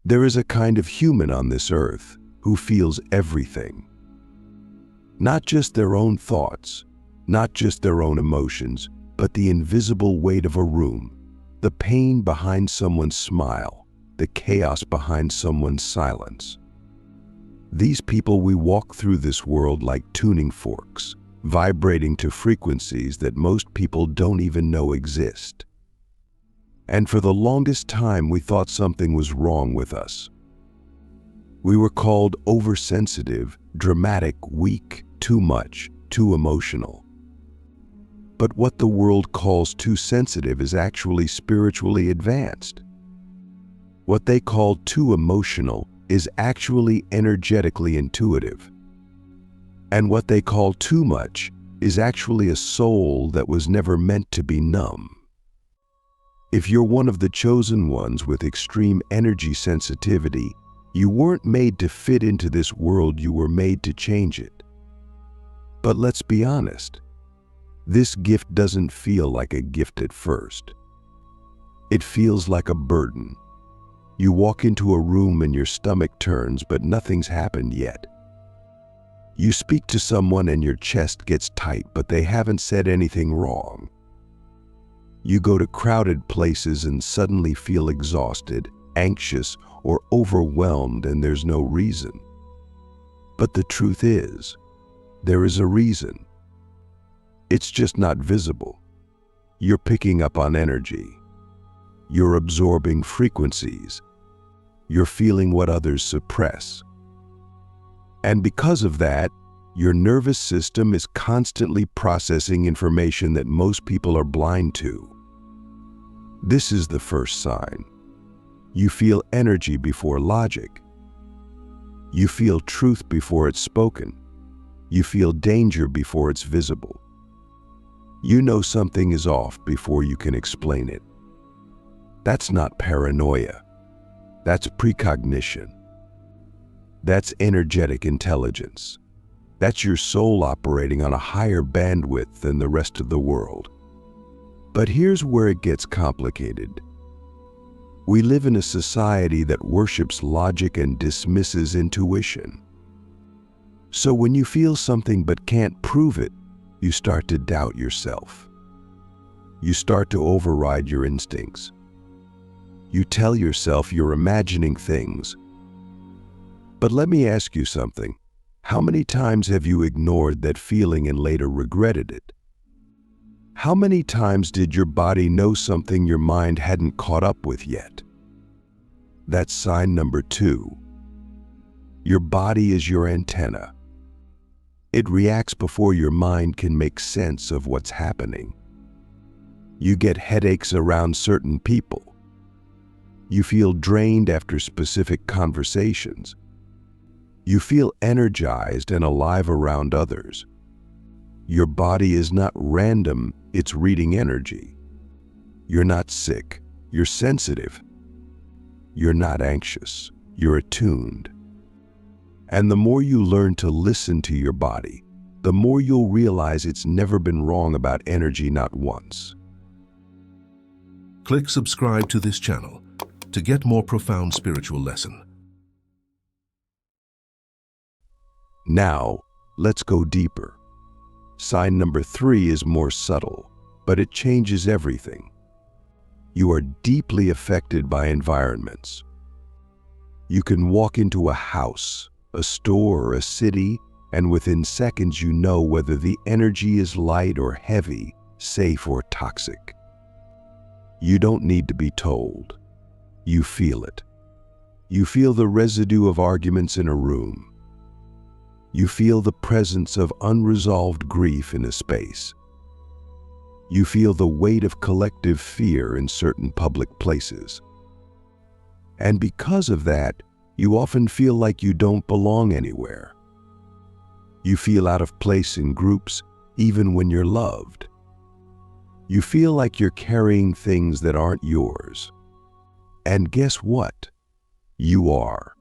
There is a kind of human on this earth who feels everything. Not just their own thoughts, not just their own emotions, but the invisible weight of a room, the pain behind someone's smile, the chaos behind someone's silence. These people, we walk through this world like tuning forks, vibrating to frequencies that most people don't even know exist. And for the longest time, we thought something was wrong with us. We were called oversensitive, dramatic, weak, too much, too emotional. But what the world calls too sensitive is actually spiritually advanced. What they call too emotional is actually energetically intuitive. And what they call too much is actually a soul that was never meant to be numb. If you're one of the chosen ones with extreme energy sensitivity, you weren't made to fit into this world, you were made to change it. But let's be honest, this gift doesn't feel like a gift at first. It feels like a burden. You walk into a room and your stomach turns, but nothing's happened yet. You speak to someone and your chest gets tight, but they haven't said anything wrong. You go to crowded places and suddenly feel exhausted, anxious, or overwhelmed, and there's no reason. But the truth is, there is a reason. It's just not visible. You're picking up on energy. You're absorbing frequencies. You're feeling what others suppress. And because of that, your nervous system is constantly processing information that most people are blind to. This is the first sign. You feel energy before logic. You feel truth before it's spoken. You feel danger before it's visible. You know something is off before you can explain it. That's not paranoia. That's precognition. That's energetic intelligence. That's your soul operating on a higher bandwidth than the rest of the world. But here's where it gets complicated. We live in a society that worships logic and dismisses intuition. So when you feel something but can't prove it, you start to doubt yourself. You start to override your instincts. You tell yourself you're imagining things. But let me ask you something. How many times have you ignored that feeling and later regretted it? How many times did your body know something your mind hadn't caught up with yet? That's sign number 2. Your body is your antenna. It reacts before your mind can make sense of what's happening. You get headaches around certain people. You feel drained after specific conversations. You feel energized and alive around others. Your body is not random, it's reading energy. You're not sick, you're sensitive. You're not anxious, you're attuned. And the more you learn to listen to your body, the more you'll realize it's never been wrong about energy, not once. Click subscribe to this channel to get more profound spiritual lesson. Now, let's go deeper. Sign number 3 is more subtle, but it changes everything. You are deeply affected by environments. You can walk into a house, a store, or a city, and within seconds you know whether the energy is light or heavy, safe or toxic. You don't need to be told. You feel it. You feel the residue of arguments in a room. You feel the presence of unresolved grief in a space. You feel the weight of collective fear in certain public places. And because of that, you often feel like you don't belong anywhere. You feel out of place in groups, even when you're loved. You feel like you're carrying things that aren't yours. And guess what? You are.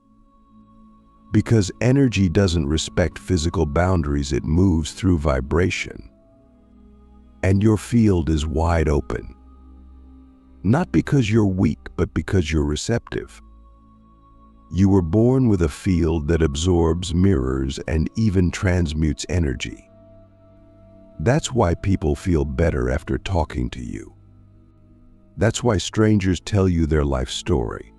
Because energy doesn't respect physical boundaries, it moves through vibration. And your field is wide open. Not because you're weak, but because you're receptive. You were born with a field that absorbs, mirrors, and even transmutes energy. That's why people feel better after talking to you. That's why strangers tell you their life story.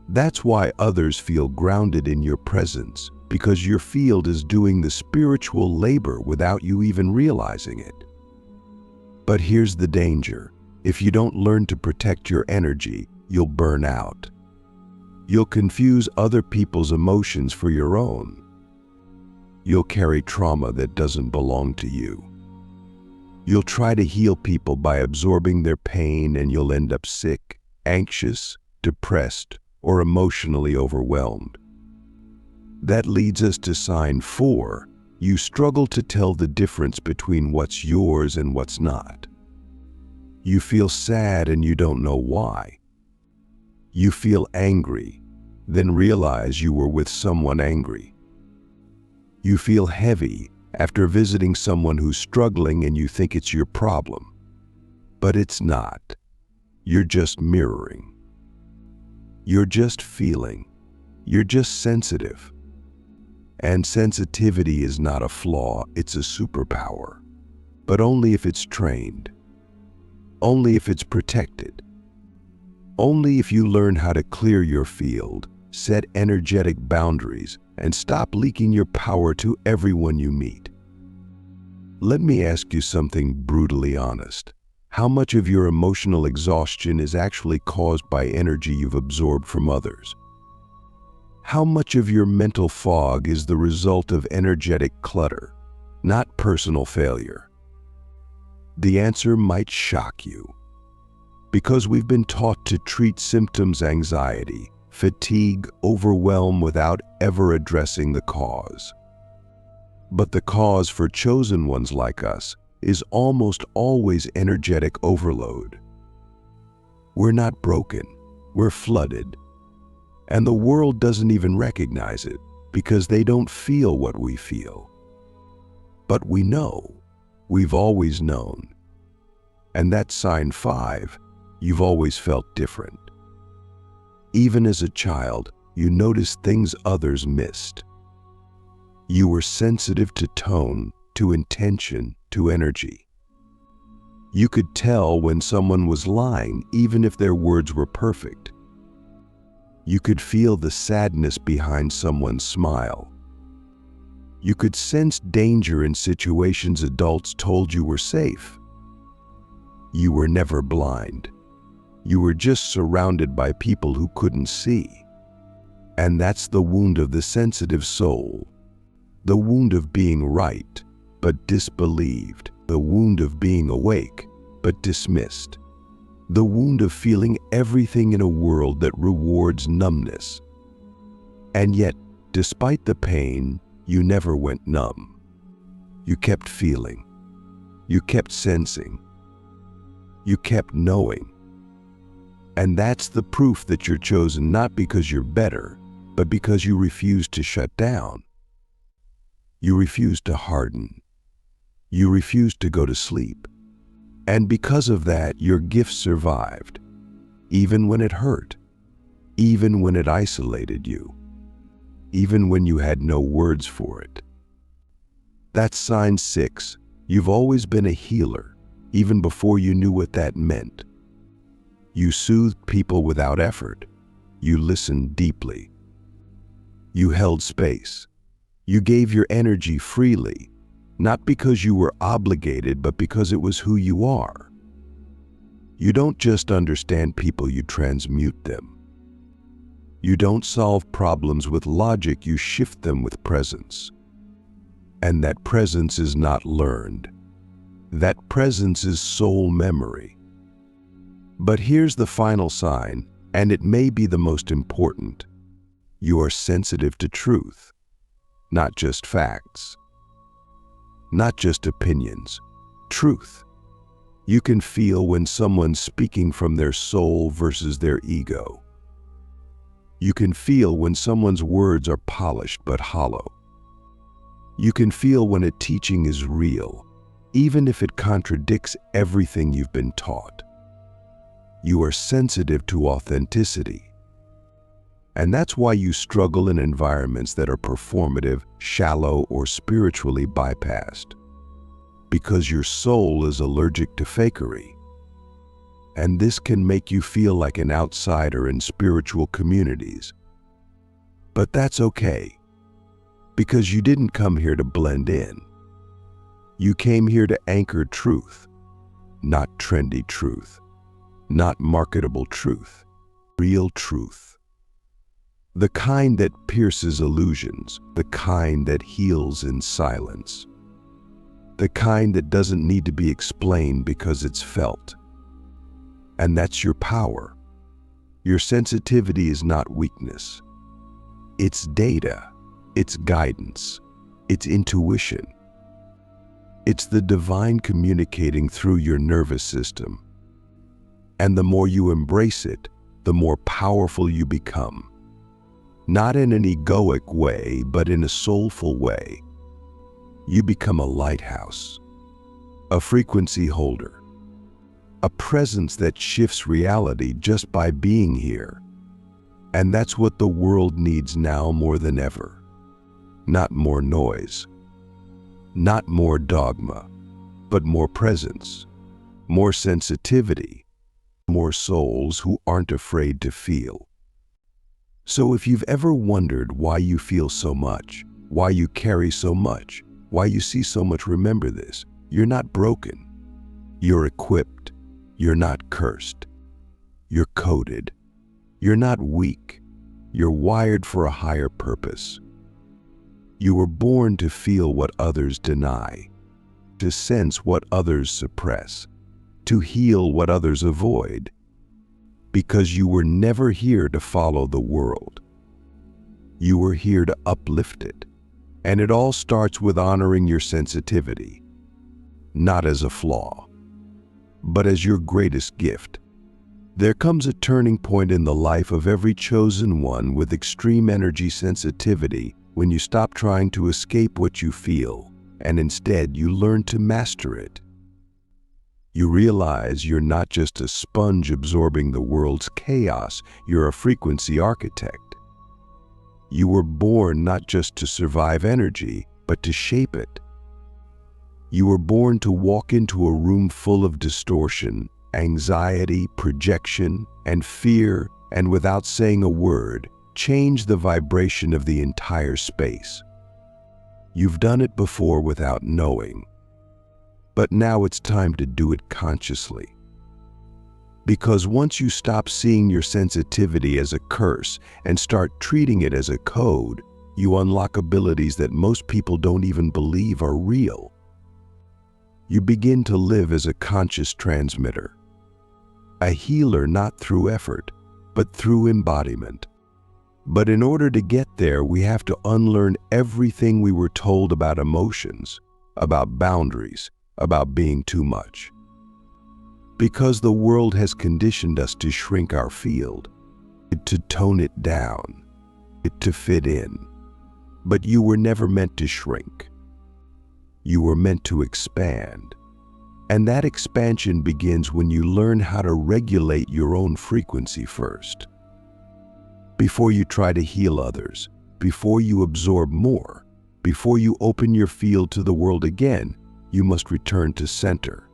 That's why others feel grounded in your presence, because your field is doing the spiritual labor without you even realizing it. But here's the danger. If you don't learn to protect your energy, you'll burn out. You'll confuse other people's emotions for your own. You'll carry trauma that doesn't belong to you. You'll try to heal people by absorbing their pain, and you'll end up sick, anxious, depressed, or emotionally overwhelmed. That leads us to sign 4. You struggle to tell the difference between what's yours and what's not. You feel sad and you don't know why. You feel angry, then realize you were with someone angry. You feel heavy after visiting someone who's struggling and you think it's your problem. But it's not. You're just mirroring. You're just feeling. You're just sensitive. And sensitivity is not a flaw, it's a superpower. But only if it's trained. Only if it's protected. Only if you learn how to clear your field, set energetic boundaries, and stop leaking your power to everyone you meet. Let me ask you something brutally honest. How much of your emotional exhaustion is actually caused by energy you've absorbed from others? How much of your mental fog is the result of energetic clutter, not personal failure? The answer might shock you. Because we've been taught to treat symptoms: anxiety, fatigue, overwhelm, without ever addressing the cause. But the cause for chosen ones like us is almost always energetic overload. We're not broken, we're flooded. And the world doesn't even recognize it because they don't feel what we feel. But we know, we've always known. And that's sign 5, you've always felt different. Even as a child, you noticed things others missed. You were sensitive to tone, to intention, to energy. You could tell when someone was lying, even if their words were perfect. You could feel the sadness behind someone's smile. You could sense danger in situations adults told you were safe. You were never blind. You were just surrounded by people who couldn't see. And that's the wound of the sensitive soul. The wound of being right, but disbelieved. The wound of being awake, but dismissed. The wound of feeling everything in a world that rewards numbness. And yet, despite the pain, you never went numb. You kept feeling. You kept sensing. You kept knowing. And that's the proof that you're chosen, not because you're better, but because you refuse to shut down. You refuse to harden. You refuse to go to sleep. And because of that, your gift survived, even when it hurt, even when it isolated you, even when you had no words for it. That's sign 6. You've always been a healer, even before you knew what that meant. You soothed people without effort. You listened deeply. You held space. You gave your energy freely, not because you were obligated, but because it was who you are. You don't just understand people, you transmute them. You don't solve problems with logic, you shift them with presence. And that presence is not learned. That presence is soul memory. But here's the final sign, and it may be the most important. You are sensitive to truth, not just facts. Not just opinions, truth. You can feel when someone's speaking from their soul versus their ego. You can feel when someone's words are polished but hollow. You can feel when a teaching is real, even if it contradicts everything you've been taught. You are sensitive to authenticity. And that's why you struggle in environments that are performative, shallow, or spiritually bypassed. Because your soul is allergic to fakery. And this can make you feel like an outsider in spiritual communities. But that's okay, because you didn't come here to blend in. You came here to anchor truth, not trendy truth, not marketable truth, real truth. The kind that pierces illusions, the kind that heals in silence, the kind that doesn't need to be explained because it's felt. And that's your power. Your sensitivity is not weakness. It's data, it's guidance, it's intuition. It's the divine communicating through your nervous system. And the more you embrace it, the more powerful you become. Not in an egoic way, but in a soulful way. You become a lighthouse, a frequency holder, a presence that shifts reality just by being here. And that's what the world needs now more than ever. Not more noise, not more dogma, but more presence, more sensitivity, more souls who aren't afraid to feel. So if you've ever wondered why you feel so much, why you carry so much, why you see so much, remember this: you're not broken. You're equipped. You're not cursed. You're coded. You're not weak. You're wired for a higher purpose. You were born to feel what others deny, to sense what others suppress, to heal what others avoid, because you were never here to follow the world. You were here to uplift it. And it all starts with honoring your sensitivity, not as a flaw, but as your greatest gift. There comes a turning point in the life of every chosen one with extreme energy sensitivity when you stop trying to escape what you feel, and instead you learn to master it. You realize you're not just a sponge absorbing the world's chaos, you're a frequency architect. You were born not just to survive energy, but to shape it. You were born to walk into a room full of distortion, anxiety, projection, and fear, and without saying a word, change the vibration of the entire space. You've done it before without knowing, but now it's time to do it consciously. Because once you stop seeing your sensitivity as a curse and start treating it as a code, you unlock abilities that most people don't even believe are real. You begin to live as a conscious transmitter, a healer not through effort, but through embodiment. But in order to get there, we have to unlearn everything we were told about emotions, about boundaries, about being too much. Because the world has conditioned us to shrink our field, to tone it down, to fit in. But you were never meant to shrink. You were meant to expand. And that expansion begins when you learn how to regulate your own frequency first. Before you try to heal others, before you absorb more, before you open your field to the world again, you must return to center.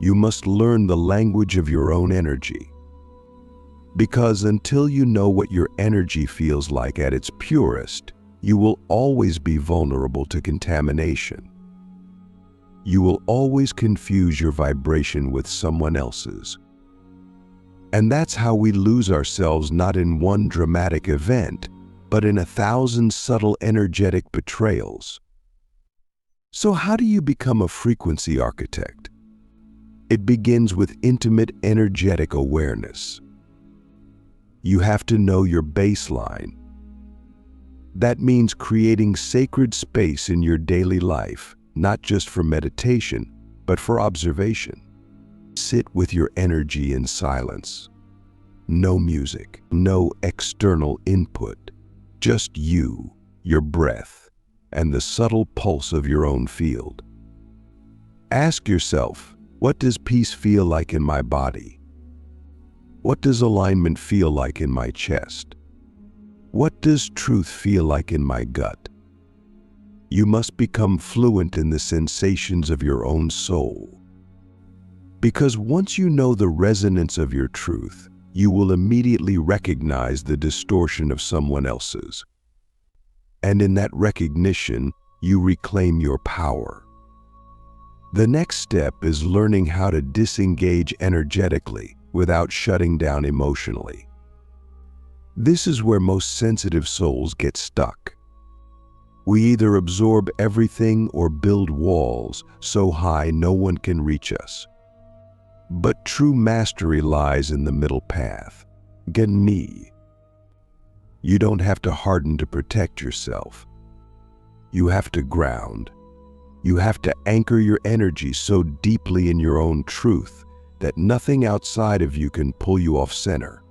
You must learn the language of your own energy. Because until you know what your energy feels like at its purest, you will always be vulnerable to contamination. You will always confuse your vibration with someone else's. And that's how we lose ourselves, not in one dramatic event, but in 1,000 subtle energetic betrayals. So how do you become a frequency architect? It begins with intimate energetic awareness. You have to know your baseline. That means creating sacred space in your daily life, not just for meditation, but for observation. Sit with your energy in silence. No music, no external input, just you, your breath, and the subtle pulse of your own field. Ask yourself, what does peace feel like in my body? What does alignment feel like in my chest? What does truth feel like in my gut? You must become fluent in the sensations of your own soul. Because once you know the resonance of your truth, you will immediately recognize the distortion of someone else's. And in that recognition, you reclaim your power. The next step is learning how to disengage energetically without shutting down emotionally. This is where most sensitive souls get stuck. We either absorb everything or build walls so high no one can reach us. But true mastery lies in the middle path. Gen me. You don't have to harden to protect yourself. You have to ground. You have to anchor your energy so deeply in your own truth that nothing outside of you can pull you off center.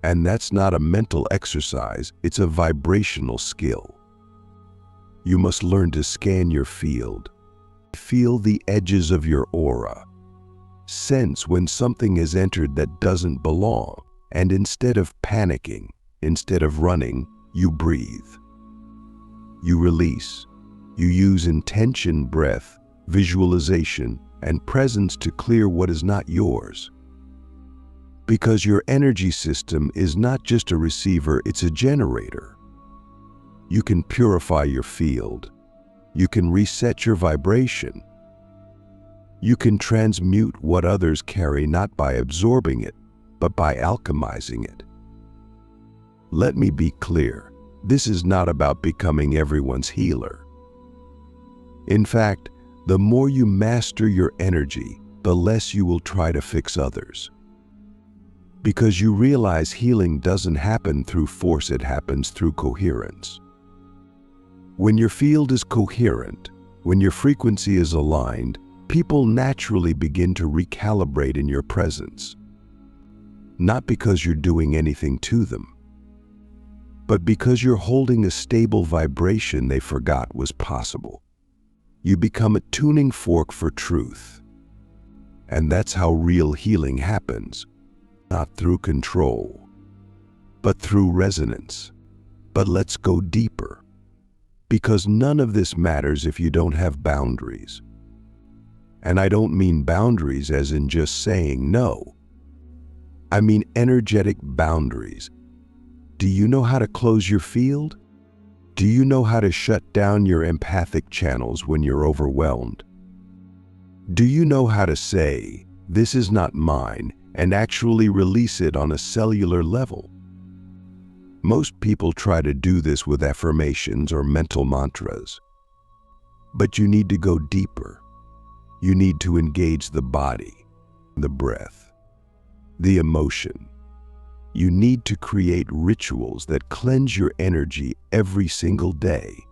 And that's not a mental exercise, it's a vibrational skill. You must learn to scan your field. Feel the edges of your aura. Sense when something has entered that doesn't belong, and instead of panicking, instead of running, you breathe. You release. You use intention, breath, visualization, and presence to clear what is not yours. Because your energy system is not just a receiver, it's a generator. You can purify your field. You can reset your vibration. You can transmute what others carry not by absorbing it, but by alchemizing it. Let me be clear, this is not about becoming everyone's healer. In fact, the more you master your energy, the less you will try to fix others. Because you realize healing doesn't happen through force, it happens through coherence. When your field is coherent, when your frequency is aligned, people naturally begin to recalibrate in your presence. Not because you're doing anything to them, but because you're holding a stable vibration they forgot was possible. You become a tuning fork for truth. And that's how real healing happens. Not through control, but through resonance. But let's go deeper. Because none of this matters if you don't have boundaries. And I don't mean boundaries as in just saying no. I mean energetic boundaries. Do you know how to close your field? Do you know how to shut down your empathic channels when you're overwhelmed? Do you know how to say, "This is not mine," and actually release it on a cellular level? Most people try to do this with affirmations or mental mantras. But you need to go deeper. You need to engage the body, the breath, the emotion. You need to create rituals that cleanse your energy every single day.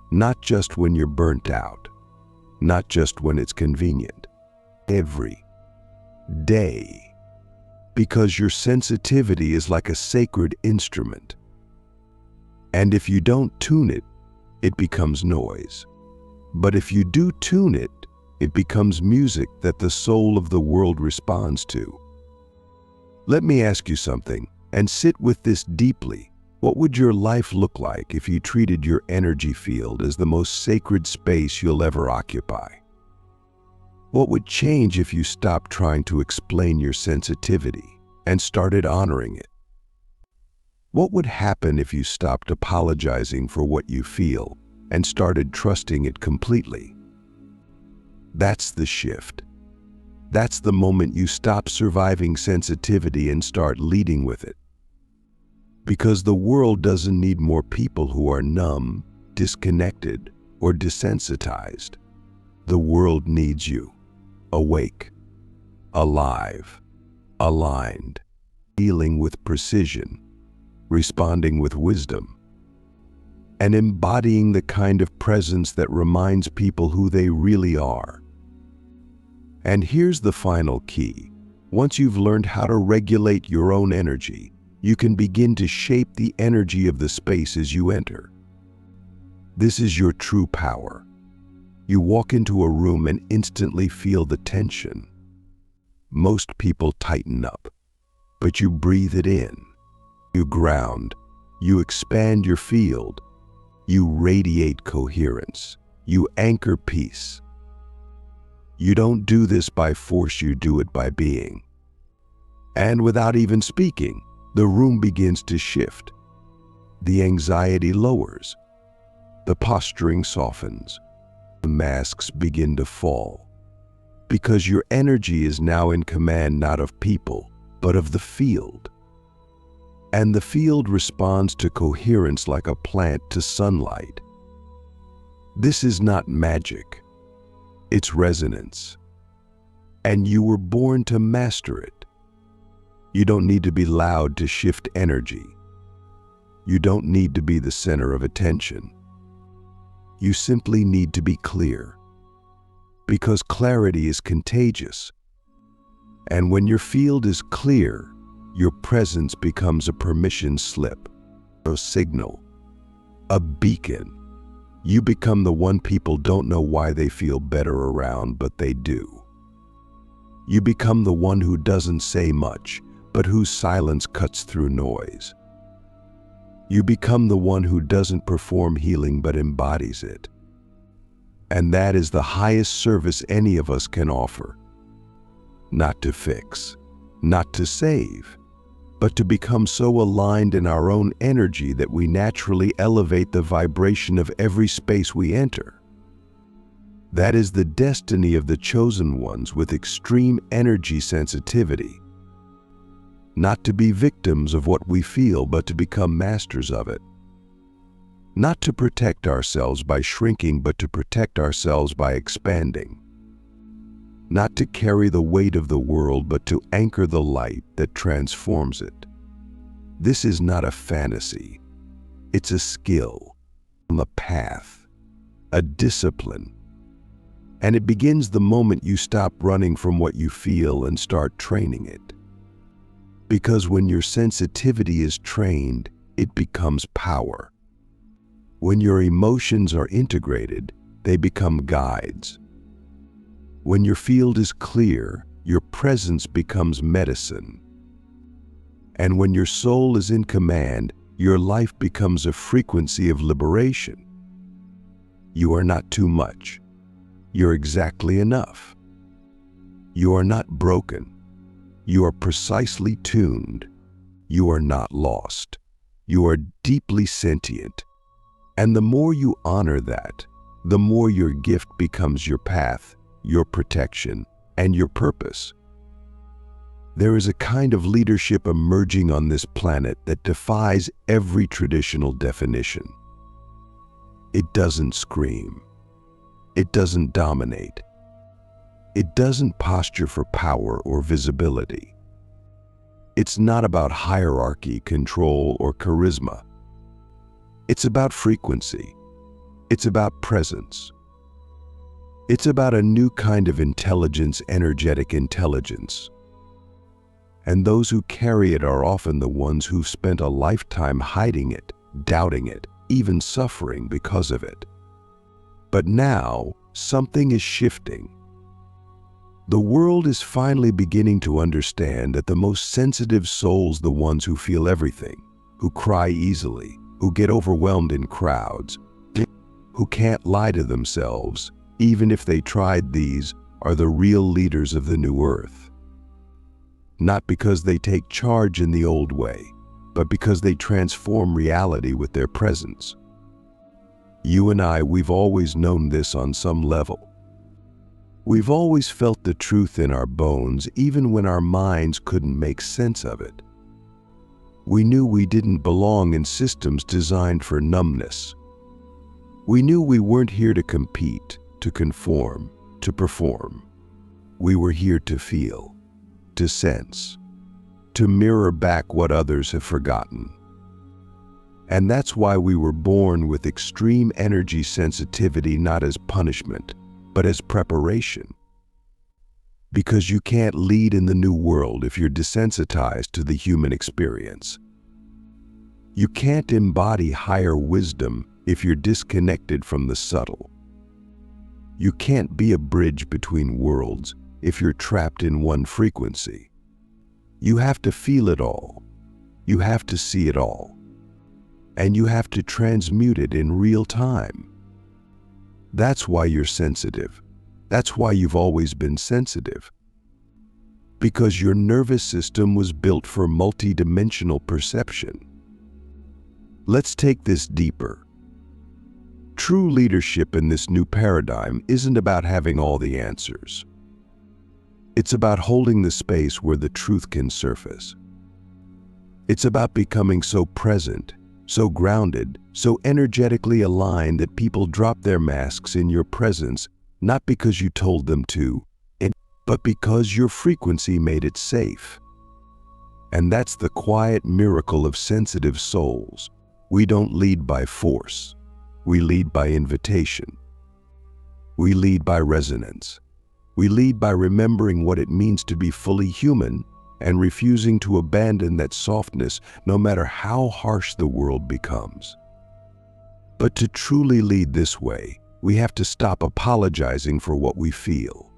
Not just when you're burnt out, not just when it's convenient. Every day. Because your sensitivity is like a sacred instrument. And if you don't tune it, it becomes noise. But if you do tune it, it becomes music that the soul of the world responds to. Let me ask you something, and sit with this deeply. What would your life look like if you treated your energy field as the most sacred space you'll ever occupy? What would change if you stopped trying to explain your sensitivity and started honoring it? What would happen if you stopped apologizing for what you feel and started trusting it completely? That's the shift. That's the moment you stop surviving sensitivity and start leading with it. Because the world doesn't need more people who are numb, disconnected, or desensitized. The world needs you, awake, alive, aligned, healing with precision, responding with wisdom, and embodying the kind of presence that reminds people who they really are. And here's the final key. Once you've learned how to regulate your own energy, you can begin to shape the energy of the spaces you enter. This is your true power. You walk into a room and instantly feel the tension. Most people tighten up, but you breathe it in. You ground. You expand your field. You radiate coherence. You anchor peace. You don't do this by force, you do it by being. And without even speaking, the room begins to shift. The anxiety lowers. The posturing softens. The masks begin to fall. Because your energy is now in command not of people, but of the field. And the field responds to coherence like a plant to sunlight. This is not magic. It's resonance. And you were born to master it. You don't need to be loud to shift energy. You don't need to be the center of attention. You simply need to be clear. Because clarity is contagious. And when your field is clear, your presence becomes a permission slip, a signal, a beacon. You become the one people don't know why they feel better around, but they do. You become the one who doesn't say much, but whose silence cuts through noise. You become the one who doesn't perform healing but embodies it. And that is the highest service any of us can offer. Not to fix, not to save, but to become so aligned in our own energy that we naturally elevate the vibration of every space we enter. That is the destiny of the chosen ones with extreme energy sensitivity. Not to be victims of what we feel, but to become masters of it. Not to protect ourselves by shrinking, but to protect ourselves by expanding. Not to carry the weight of the world, but to anchor the light that transforms it. This is not a fantasy. It's a skill, a path, a discipline. And it begins the moment you stop running from what you feel and start training it. Because when your sensitivity is trained, it becomes power. When your emotions are integrated, they become guides. When your field is clear, your presence becomes medicine. And when your soul is in command, your life becomes a frequency of liberation. You are not too much. You're exactly enough. You are not broken. You are precisely tuned. You are not lost. You are deeply sentient. And the more you honor that, the more your gift becomes your path, your protection, and your purpose. There is a kind of leadership emerging on this planet that defies every traditional definition. It doesn't scream. It doesn't dominate. It doesn't posture for power or visibility. It's not about hierarchy, control, or charisma. It's about frequency. It's about presence. It's about a new kind of intelligence, energetic intelligence. And those who carry it are often the ones who've spent a lifetime hiding it, doubting it, even suffering because of it. But now, something is shifting. The world is finally beginning to understand that the most sensitive souls, the ones who feel everything, who cry easily, who get overwhelmed in crowds, who can't lie to themselves, even if they tried, these are the real leaders of the new earth. Not because they take charge in the old way, but because they transform reality with their presence. You and I, we've always known this on some level. We've always felt the truth in our bones, even when our minds couldn't make sense of it. We knew we didn't belong in systems designed for numbness. We knew we weren't here to compete, to conform, to perform. We were here to feel, to sense, to mirror back what others have forgotten. And that's why we were born with extreme energy sensitivity, not as punishment, but as preparation. Because you can't lead in the new world if you're desensitized to the human experience. You can't embody higher wisdom if you're disconnected from the subtle. You can't be a bridge between worlds if you're trapped in one frequency. You have to feel it all, You have to see it all. And you have to transmute it in real time. That's why you're sensitive. That's why you've always been sensitive. Because your nervous system was built for multidimensional perception. Let's take this deeper. True leadership in this new paradigm isn't about having all the answers. It's about holding the space where the truth can surface. It's about becoming so present, so grounded, so energetically aligned that people drop their masks in your presence, not because you told them to, but because your frequency made it safe. And that's the quiet miracle of sensitive souls. We don't lead by force. We lead by invitation. We lead by resonance. We lead by remembering what it means to be fully human and refusing to abandon that softness no matter how harsh the world becomes. But to truly lead this way, we have to stop apologizing for what we feel.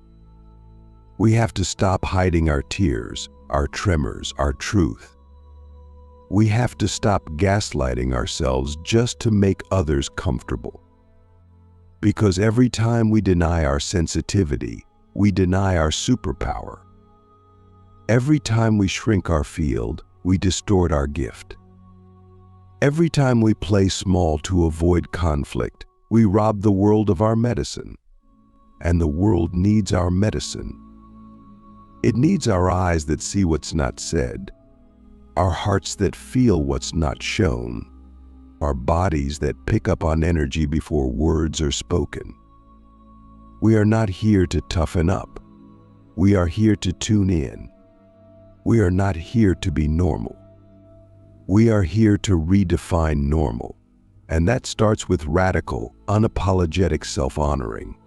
We have to stop hiding our tears, our tremors, our truth. We have to stop gaslighting ourselves just to make others comfortable. Because every time we deny our sensitivity, we deny our superpower. Every time we shrink our field, we distort our gift. Every time we play small to avoid conflict, we rob the world of our medicine. And the world needs our medicine. It needs our eyes that see what's not said, our hearts that feel what's not shown, our bodies that pick up on energy before words are spoken. We are not here to toughen up. We are here to tune in. We are not here to be normal. We are here to redefine normal, and that starts with radical, unapologetic self-honoring.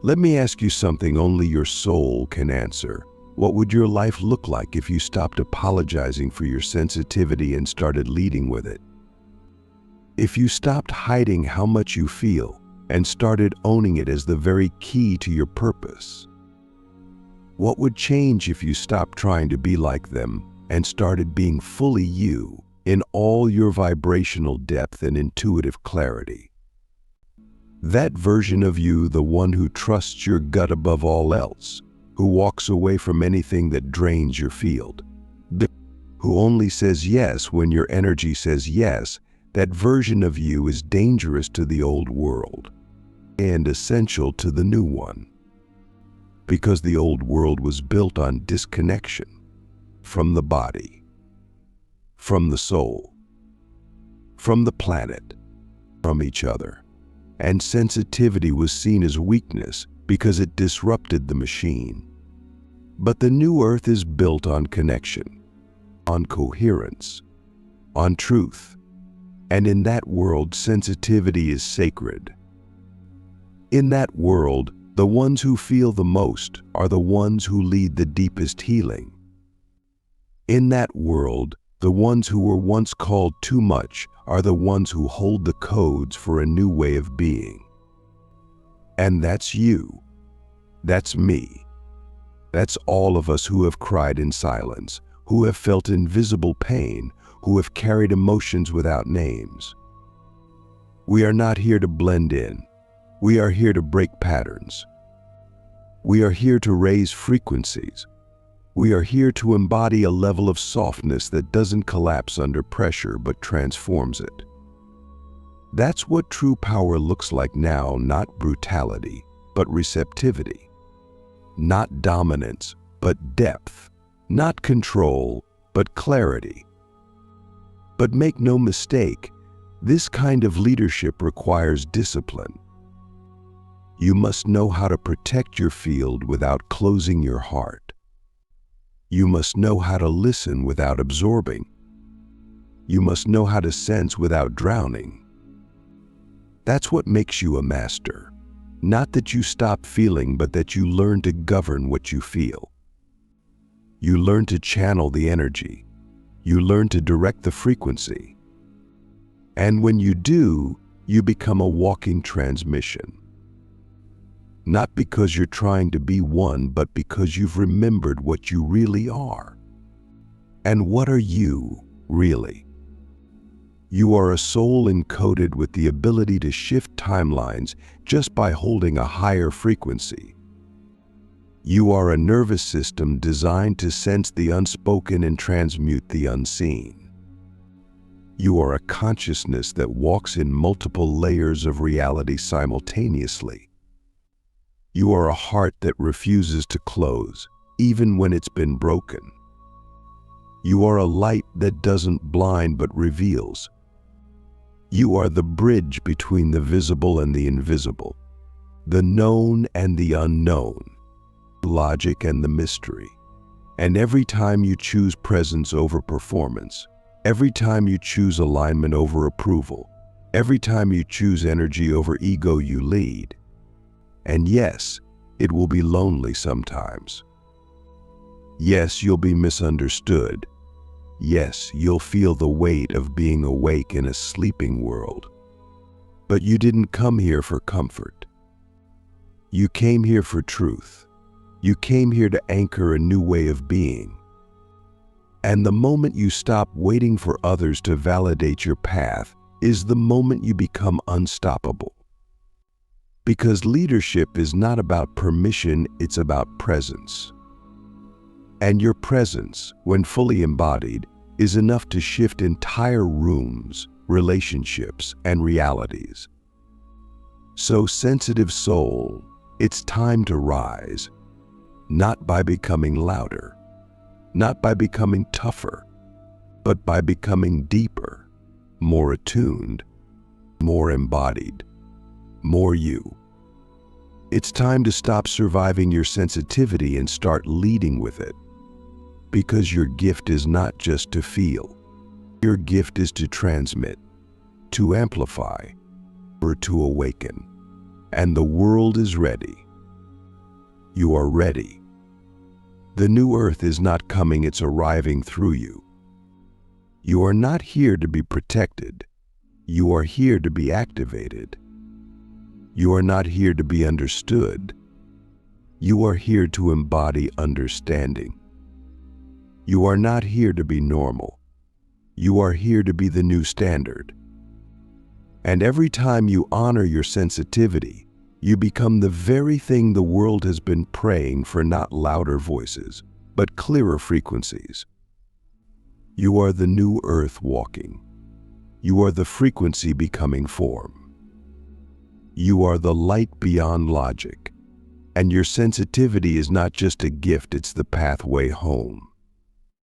Let me ask you something only your soul can answer. What would your life look like if you stopped apologizing for your sensitivity and started leading with it? If you stopped hiding how much you feel and started owning it as the very key to your purpose? What would change if you stopped trying to be like them and started being fully you in all your vibrational depth and intuitive clarity? That version of you, the one who trusts your gut above all else, who walks away from anything that drains your field, who only says yes when your energy says yes, that version of you is dangerous to the old world and essential to the new one. Because the old world was built on disconnection from the body, from the soul, from the planet, from each other. And sensitivity was seen as weakness because it disrupted the machine. But the new earth is built on connection, on coherence, on truth. And in that world, sensitivity is sacred. In that world, the ones who feel the most are the ones who lead the deepest healing. In that world, the ones who were once called too much are the ones who hold the codes for a new way of being. And that's you. That's me. That's all of us who have cried in silence, who have felt invisible pain, who have carried emotions without names. We are not here to blend in. We are here to break patterns. We are here to raise frequencies. We are here to embody a level of softness that doesn't collapse under pressure but transforms it. That's what true power looks like now, not brutality, but receptivity. Not dominance, but depth. Not control, but clarity. But make no mistake, this kind of leadership requires discipline. You must know how to protect your field without closing your heart. You must know how to listen without absorbing. You must know how to sense without drowning. That's what makes you a master. Not that you stop feeling, but that you learn to govern what you feel. You learn to channel the energy. You learn to direct the frequency. And when you do, you become a walking transmission. Not because you're trying to be one, but because you've remembered what you really are. And what are you, really? You are a soul encoded with the ability to shift timelines just by holding a higher frequency. You are a nervous system designed to sense the unspoken and transmute the unseen. You are a consciousness that walks in multiple layers of reality simultaneously. You are a heart that refuses to close, even when it's been broken. You are a light that doesn't blind but reveals. You are the bridge between the visible and the invisible, the known and the unknown, logic and the mystery. And every time you choose presence over performance, every time you choose alignment over approval, every time you choose energy over ego, you lead. And yes, it will be lonely sometimes. Yes, you'll be misunderstood. Yes, you'll feel the weight of being awake in a sleeping world. But you didn't come here for comfort. You came here for truth. You came here to anchor a new way of being. And the moment you stop waiting for others to validate your path is the moment you become unstoppable. Because leadership is not about permission, it's about presence. And your presence, when fully embodied, is enough to shift entire rooms, relationships, and realities. So, sensitive soul, it's time to rise, not by becoming louder, not by becoming tougher, but by becoming deeper, more attuned, more embodied, more you. It's time to stop surviving your sensitivity and start leading with it. Because your gift is not just to feel. Your gift is to transmit, to amplify, or to awaken. And the world is ready. You are ready. The new earth is not coming, it's arriving through you. You are not here to be protected. You are here to be activated. You are not here to be understood. You are here to embody understanding. You are not here to be normal. You are here to be the new standard. And every time you honor your sensitivity, you become the very thing the world has been praying for, not louder voices, but clearer frequencies. You are the new earth walking. You are the frequency becoming form. You are the light beyond logic. And your sensitivity is not just a gift, it's the pathway home.